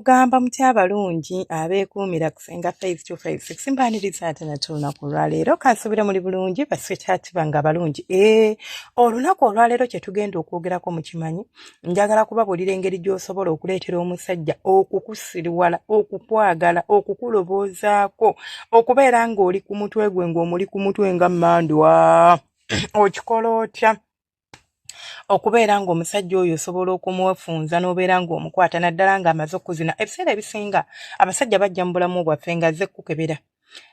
mugamba mutya abalungi abeekuumira kusenga 5256 mbaaniriza ate nate olunaku olwaleero kansubira muli bulungi baswekyati bange abalungi. Olunaku olwaleero kye tugenda okwogerako mukimanyi, njagala kubabuulira engeri gy'osobola okuleetera omusajja okukusiriwala, okukwagala, okukuloboozaako, okubeera ng'oli ku mutwe gwe ng'omuli ku mutwe nga mmandwa. Okikola otya? Okubeera ng'omusajja oyo osobola okumufunza n'obeera ng'omukwata naddala ng'amaze okuzina. Ebiseera ebisinga abasajja bajja mu bulamu bwaffe ng'azze kukebera,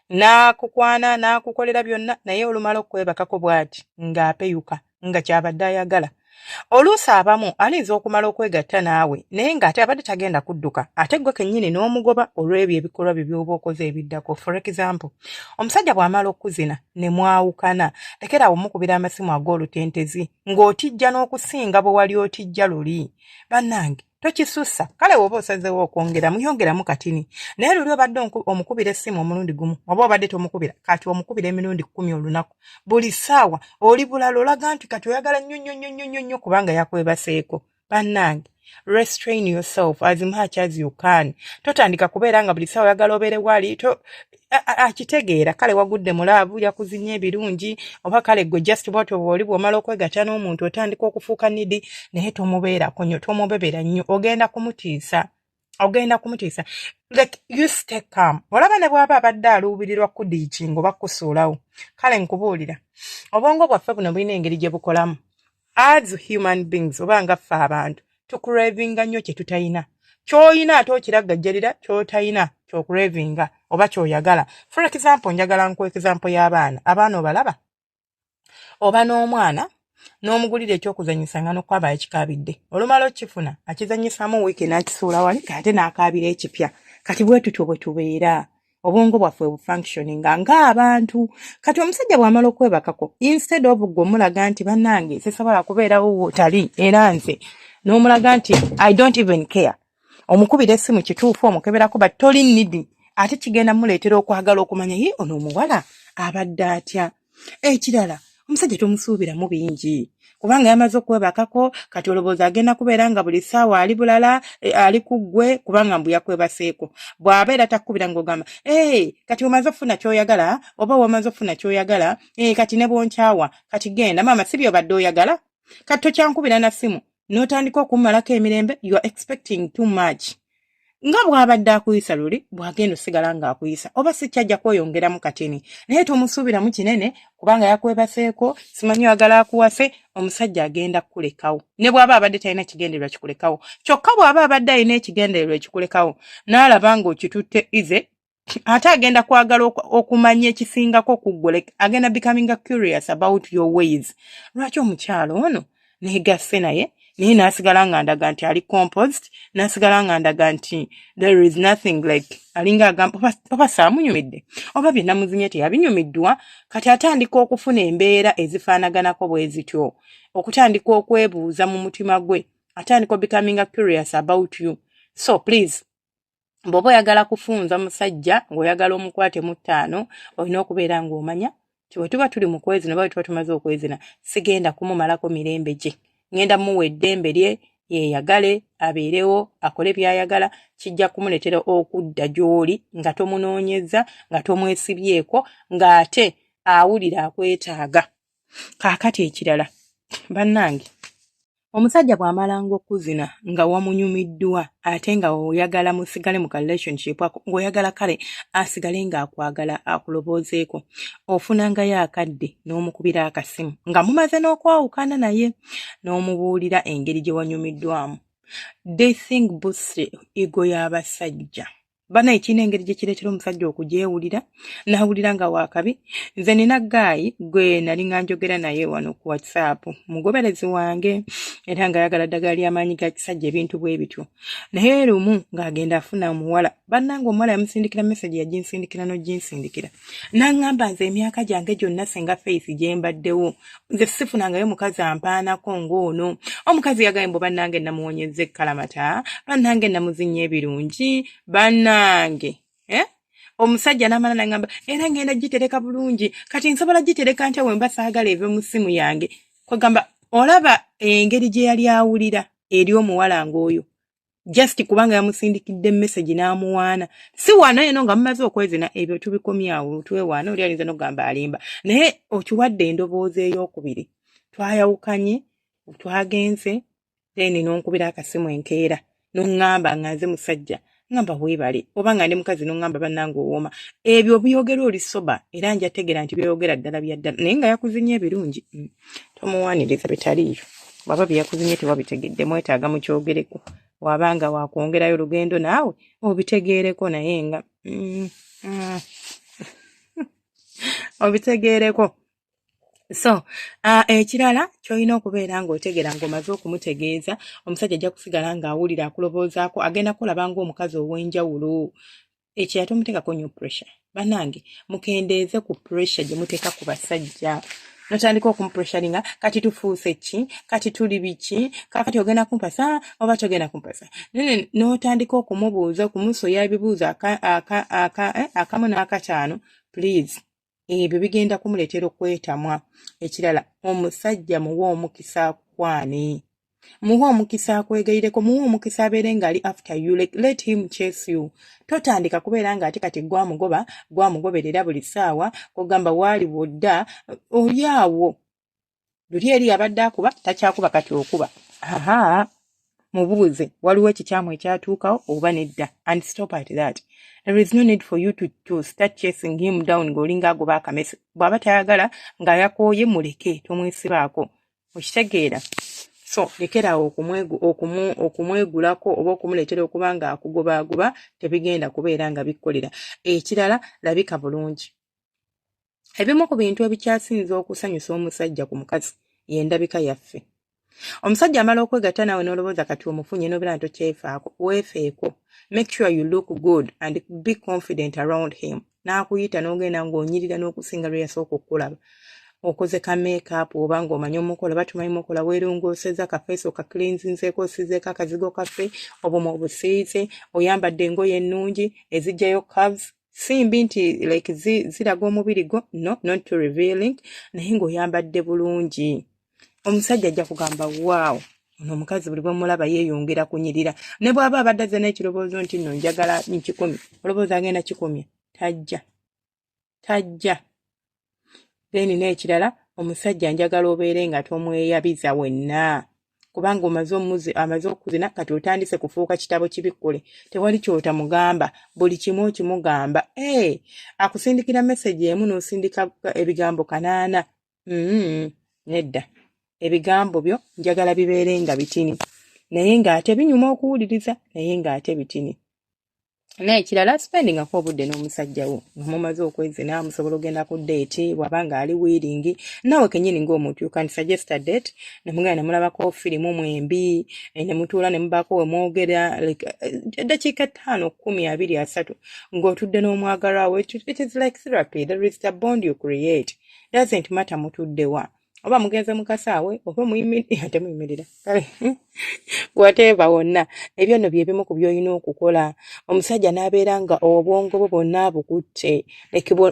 n'akukwana n'akukolera byonna, naye olumala okwebakako bw'ati ng'apeyuka nga kyabadde ayagala. Oluusi abamu alinza okumala okwegatta naawe naye ng'ate abadde tagenda kudduka, ate gwe kennyini n'omugoba olw'ebyo ebikolwa bye by'oba okoze ebiddako. For example, omusajja bw'amala okuzina ne mwawukana, lekeraawo mukubira amasimu ag'olutentezi ng'otijja n'okusinga bwe wali otijja luli. Bannange tokisussa, kale woba osazeewo okwongera muyongeramu katini, naye luli obadde omukubira essimu omulundi gumu, oba obadde tomukubira kati omukubira emirundi 10 olunaku, buli ssaawa oli bulala olaga nti kati oyagala nnyo kubanga yakwebaseeko. Bannange, restrain yourself as much as you can. Totandika kubeera nga buli ssaawa oyagala obeere wali akitegeera kale wagudde mulaavu yakuzinye ebirungi, oba kale gwe just bw'otyo bw'oli bw'omala okwegatta n'omuntu otandika okufuuka nidi, naye tomubeerako nnyo, tomubebera nnyo, ogenda kumutiisa. Like, you stay calm. Olaba ne bw'aba abadde aluubirirwa kudiikinga oba kusuulawo, kale nkubuulira, obwongo bwaffe buno bulina engeri gye bukolamu. As human beings, oba nga ffe abantu, tukuravinga nnyo kye tutayina. Ky'oyina ate okiraggajjalira, ky'otayina ky'okuravinga oba ky'oyagala. For example, njagala nkuwa example y'abaana. Abaana obalaba? Oba n'omwana n'omugulira ekyokuzanyisa nga n'okwaba ekikaabidde. Olumala okifuna, akizanyisaamu wiiki n'akisuula wali, ate n'akaabira ekipya. Kati bwe tutyo bwe tubeera. Obwongo bwaffe bufunctioninga ng'abantu. Kati omusajja bw'amala okwebakako, instead of gwe omulaga nti bannange sisobola kubeerawo wootali era nze, n'omulaga nti I don't even care. Omukubira essimu kituufu omukeberako but toli nnidi, ate kigenda muleetera okwagala okumanya ye ono omuwala abadde atya. Ekirala, omusajja tomusuubiramu bingi kubanga yamaze okwebakako, kati olowooza agenda kubeera nga buli ssaawa ali bulala, ali ku ggwe kubanga mbu yakwebaseeko. Bw'abeera takkubira ng'ogamba kati omaze ofuna ky'oyagala oba wamaze ofuna ky'oyagala, kati ne bwonkyawa kati genda maama si by'obadde oyagala, kati tokyankubira na ssimu n'otandika okumalako emirembe. You are expecting too much. Nga bw'abadde akuyisa luli bw'agenda osigala ng'akuyisa, oba si kyajja kweyongeramu katini, naye tomusuubiramu kinene kubanga yakwebaseeko, simanyi oyagala akuwase. Omusajja agenda kukulekawo ne bw'aba abadde talina kigendererwa kikulekawo. Kyokka bw'aba abadde alina ekigendererwa ekikulekawo n'alaba ng'okitutte ize, ate agenda kwagala okumanya ekisingako ku ggwe, agenda becoming curious about your ways. Lwaki omukyalo ono neegasse naye n'asigala nga ndaga nti ali composed, n'asigala nga ndaga nti there is nothing like alinga agamba oba saamunyumidde oba bye namuzinye teyabinyumiddwa. Kati atandika okufuna embeera ezifaanaganako bwe zityo, okutandika okwebuuza mu mutima gwe, atandika becoming curious about you. So please, bw'oba oyagala kufunza musajja ng'oyagala omukwate mu ttaano, olina okubeera ng'omanya ti bwe tuba tuli mu kwezina oba bwe tuba tumaze okwezina, sigenda kumumalako mirembe gye, ngenda muwa eddembe lye yeeyagale, abeerewo, akole by'ayagala. Kijja kumuleetera okudda gy'oli nga tomunoonyeza, nga tomwesibyeko, ng'ate awulira akwetaaga. Kaakati ekirala, bannange, omusajja bw'amalanga okuzina nga wamunyumiddwa ate nga oyagala musigale mu relationship ako, ng'oyagala kale asigale ng'akwagala akuloboozeeko, ofunangayo akadde n'omukubira akasimu nga mumaze n'okwawukana naye, n'omubuulira engeri gye wanyumiddwamu. They think boost ego y'abasajja. Bana ekina engeri gye kireetera omusajja okugyewulira, n'awulira nga waakabi. Nze nina Guy gwe nali nga njogera naye wano ku WhatsApp, mugoberezi wange era nga ayagala ddagala ly'amaanyi ga kisajja, ebintu bwe bityo. Naye lumu ng'agenda afuna omuwala, bannange omuwala yamusindikira message, yaginsindikira n'oginsindikira, n'aŋŋamba nze emyaka gyange gyonna senga Faith gye mbaddewo nze sifunangayo mukazi ampaanako ng'ono. Omukazi yagaye mbu bannange namuwonyezza ekkalamata, bannange namuzinnya ebirungi, bannange omusajja n'amala n'aŋŋamba era ngenda gitereka bulungi, kati nsobola gitereka ntya wemba saagala eve mu ssimu yange. Kwegamba olaba engeri gye yali awulira eri omuwala ng'oyo, just kubanga yamusindikidde message n'amuwaana si wano eno nga mumaze okwezina ebyo tubikomyawo twewaana oli alinza n'okugamba alimba naye okiwadde endoboozi ey'okubiri twayawukanye twagenze then n'onkubira akasimu enkeera n'oŋŋamba nga nze musajja ngamba weebale oba nga ndi mukazi n'oŋŋamba bannange owooma ebyo byogera oli soba era njategeera nti byogera ddala bya ddala naye nga yakuzinye ebirungi tomuwaaniriza bitaliiyo bwaba byeyakuzinye tewabitegedde mwetaaga mukyogereko wabanga wakwongerayo olugendo naawe obitegeereko naye nga obitegeereko so ekirala kyolina okubeera ng'otegera ng'omaze okumutegeeza omusajja ajja kusigala ng'awulira akuloboozaako agenda kulaba ng'omukazi ow'enjawulo ekyo yatomuteekako nnyo pressure bannange mukendeeze ku pressure gye muteeka ku basajja notandika okumupressuringa kati tufuuse ki kati tuli biki kakati ogenda kumpasa oba togenda kumpasa notandika okumubuuza okumusoya ebibuuzo akamu n'akataano please ebyo bigenda kumuleetera okwetamwa ekirala omusajja muwe omukisa akwane muwe omukisa akwegayireko muwe omukisa abeere ng'ali after you let him chase you totandika kubeera ng'ate kati gwamugoberera buli ssaawa kugamba waali wodda oli awo luli eri abadde akuba takyakuba kati okuba mubuuze waliwo ekikyamu ekyatuukawo oba nedda and stop at that. There is no need for you to start chasing him down ng'olinga agoba akamese bw'aba tayagala ng'ayakooye muleke tomwesibaako okitegeera so lekerawo okumwegulako oba okumuleetera okuba nga akugobaagoba tebigenda kubeera nga bikkolera ekirala labika bulungi ebimu ku bintu ebikyasinze okusanyusa omusajja ku mukazi y'endabika yaffe omusajja amala okwegatta naawe n'olowooza kati omufunye n'obeera ntokyefaako weefeeko make sure you look good and be confident around him n'akuyita n'ogenda ng'onyirira n'okusinga lwe yasooka okukulaba okoze ka makeup oba ng'omanyi omukola batumanyi mukola weerongoseza kafeesi okakirinzinzeeko osizeeko akazigo kaffe obuma obusiize oyambadde engoye ennungi ezijjayo curves simbi nti like ziraga omubiri gwo no not to revealing naye ng'oyambadde bulungi omusajja ajja kugamba waawo ono omukazi buli bwemulaba yeeyongera kunyirira ne bw'aba abadde azze n'ekirowoozo nti nno njagala nkikumi olowooza agenda kikumya tajja then n'ekirala omusajja njagala obeere nga tomweyabiza wenna kubanga amaze okuzina kati otandise kufuuka kitabo kibikkule tewali kyotamugamba buli kimu okimugamba akusindikira message emu n'osindika ebigambo 8 nedda ebigambo byo njagala bibeere nga bitini naye ng'ate binyuma okuwuliriza naye ng'ate bitini n'ekirala spendingako obudde n'omusajja wo nga mumaze okwezina musobola ogenda ku date bw'aba nga ali wiiringi naawe kennyini ng'omuntu you can suggest a date ne mugenda ne mulabako firimu mwembi ne mutuula ne mubaako we mwogera eddakiika 5, 10, 20, 30 ng'otudde n'omwagalwa we it is like therapy there is a bond you create doesn't matter mutuddewa oba mugenze mukasaawe oba temuyimirira whatever wonna ebyo nno bye bimu ku by'olina okukola omusajja n'abeera nga obwongo bwe bwonna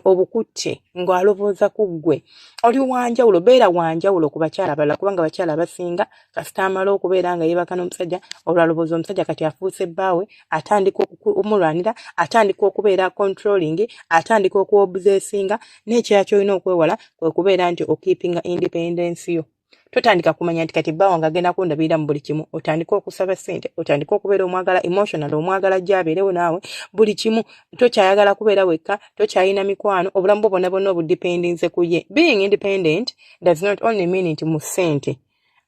obukutte ng'alowooza ku ggwe oli wanjawulo beera wanjawulo ku bakyala abalala kubanga abakyala abasinga kasita amala okubeera nga yeebaka n'omusajja olwalowooza omusajja kati afuuse bbaawe atandika okumulwanira atandika okubeera controlling atandika okuobsesinga n'ekirala ky'olina okwewala kwe kubeera nti okeepinga independence yo totandika kumanya nti kati bbaawe nga agenda kundabirira mu buli kimu otandika okusaba ssente otandika okubeera omwagala emotional omwagala gy'abeerewo naawe buli kimu tokyayagala kubeera wekka tokyayina mikwano obulamu bwo bwonna obudipendinze ku ye being independent does not only mean nti mu ssente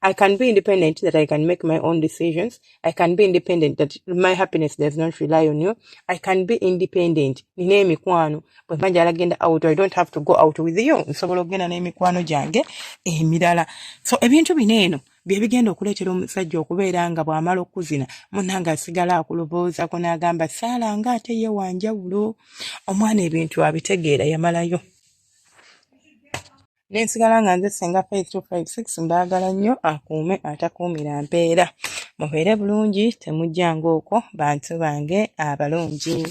I can be independent that I can make my own decisions. I can be independent that my happiness does not rely on you. I can be independent. Nina emikwano. Bwe manja alagenda out, I don't have to go out with you. Nsobola okugenda n'emikwano gyange emirala. So ebintu bineeno bye bigenda okuleetera omusajja okubeera nga bw'amala okuzina munnange asigala akuloboozaako n'agamba Saala ng'ate ye wanjawulo. Omwana ebintu abitegeera yamalayo. Nensigala nga nze Ssenga Faith 256 mbaagala nnyo akuume atakuumira mpeera. Mubeere bulungi temujjanga okwo bantu bange abalungi.